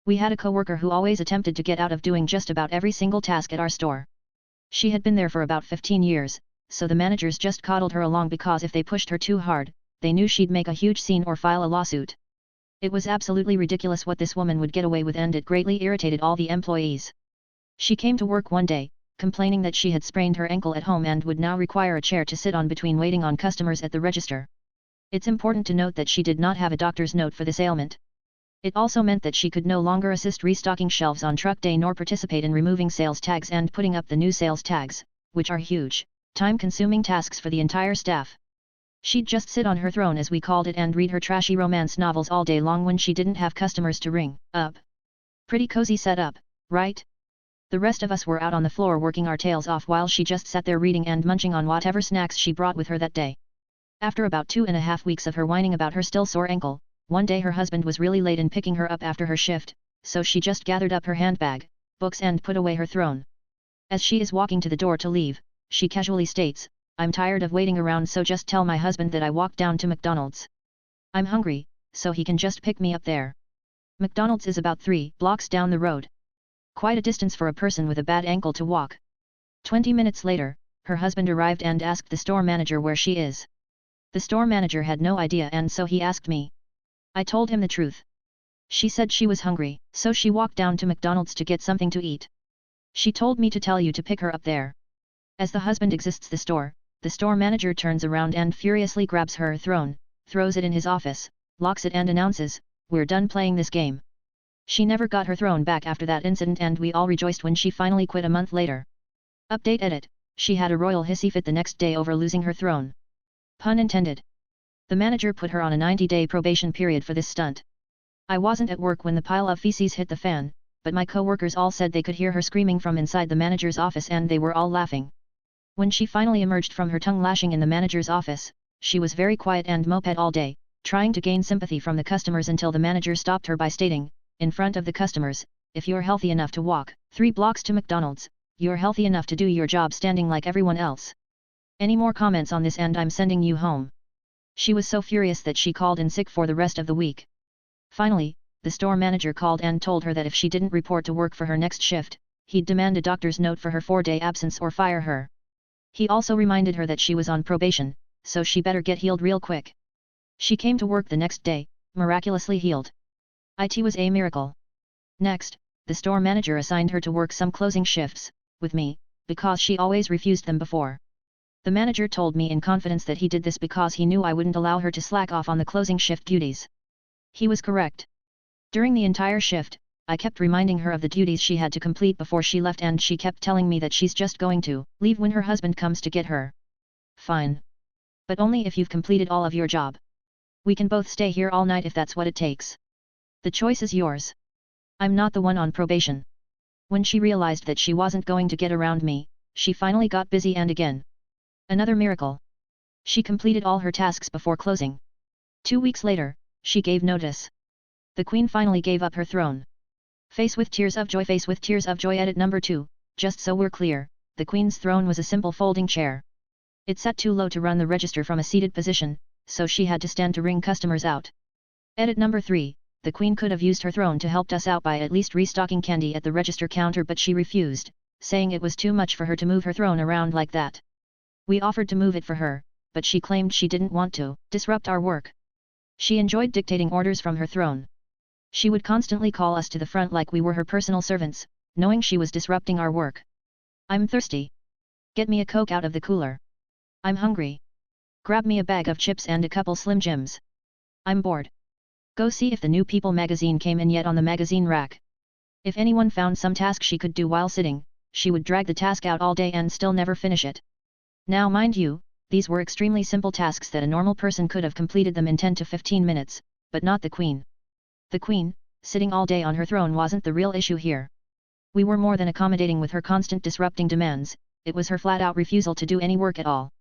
We had a coworker who always attempted to get out of doing just about every single task at our store. She had been there for about 15 years, so the managers just coddled her along because if they pushed her too hard, they knew she'd make a huge scene or file a lawsuit. It was absolutely ridiculous what this woman would get away with, and it greatly irritated all the employees. She came to work one day, complaining that she had sprained her ankle at home and would now require a chair to sit on between waiting on customers at the register. It's important to note that she did not have a doctor's note for this ailment. It also meant that she could no longer assist restocking shelves on truck day nor participate in removing sales tags and putting up the new sales tags, which are huge, time-consuming tasks for the entire staff. She'd just sit on her throne, as we called it, and read her trashy romance novels all day long when she didn't have customers to ring up. Pretty cozy setup, right? The rest of us were out on the floor working our tails off while she just sat there reading and munching on whatever snacks she brought with her that day. After about 2.5 weeks of her whining about her still sore ankle, one day her husband was really late in picking her up after her shift, so she just gathered up her handbag, books, and put away her throne. As she is walking to the door to leave, she casually states, "I'm tired of waiting around, so just tell my husband that I walked down to McDonald's. I'm hungry, so he can just pick me up there." McDonald's is about 3 blocks down the road. Quite a distance for a person with a bad ankle to walk. 20 minutes later, her husband arrived and asked the store manager where she is. The store manager had no idea, and so he asked me. I told him the truth. She said she was hungry, so she walked down to McDonald's to get something to eat. She told me to tell you to pick her up there. As the husband exits the store manager turns around and furiously grabs her throne, throws it in his office, locks it, and announces, "We're done playing this game." She never got her throne back after that incident, and we all rejoiced when she finally quit a month later. Update edit: she had a royal hissy fit the next day over losing her throne. Pun intended. The manager put her on a 90-day probation period for this stunt. I wasn't at work when the pile of feces hit the fan, but my co-workers all said they could hear her screaming from inside the manager's office, and they were all laughing. When she finally emerged from her tongue lashing in the manager's office, she was very quiet and moped all day, trying to gain sympathy from the customers until the manager stopped her by stating, in front of the customers, "If you're healthy enough to walk 3 blocks to McDonald's, you're healthy enough to do your job standing like everyone else. Any more comments on this and I'm sending you home." She was so furious that she called in sick for the rest of the week. Finally, the store manager called and told her that if she didn't report to work for her next shift, he'd demand a doctor's note for her 4-day absence or fire her. He also reminded her that she was on probation, so she better get healed real quick. She came to work the next day, miraculously healed. It was a miracle. Next, the store manager assigned her to work some closing shifts, with me, because she always refused them before. The manager told me in confidence that he did this because he knew I wouldn't allow her to slack off on the closing shift duties. He was correct. During the entire shift, I kept reminding her of the duties she had to complete before she left, and she kept telling me that she's just going to leave when her husband comes to get her. Fine. But only if you've completed all of your job. We can both stay here all night if that's what it takes. The choice is yours. I'm not the one on probation. When she realized that she wasn't going to get around me, she finally got busy, and again. Another miracle. She completed all her tasks before closing. 2 weeks later, she gave notice. The Queen finally gave up her throne. Face with tears of joy. Face with tears of joy. Edit number 2, just so we're clear, the Queen's throne was a simple folding chair. It sat too low to run the register from a seated position, so she had to stand to ring customers out. Edit number 3, the Queen could have used her throne to help us out by at least restocking candy at the register counter, but she refused, saying it was too much for her to move her throne around like that. We offered to move it for her, but she claimed she didn't want to disrupt our work. She enjoyed dictating orders from her throne. She would constantly call us to the front like we were her personal servants, knowing she was disrupting our work. "I'm thirsty. Get me a Coke out of the cooler. I'm hungry. Grab me a bag of chips and a couple Slim Jims. I'm bored. Go see if the new People magazine came in yet on the magazine rack." If anyone found some task she could do while sitting, she would drag the task out all day and still never finish it. Now mind you, these were extremely simple tasks that a normal person could have completed them in 10 to 15 minutes, but not the Queen. The Queen, sitting all day on her throne, wasn't the real issue here. We were more than accommodating with her constant disrupting demands, it was her flat-out refusal to do any work at all.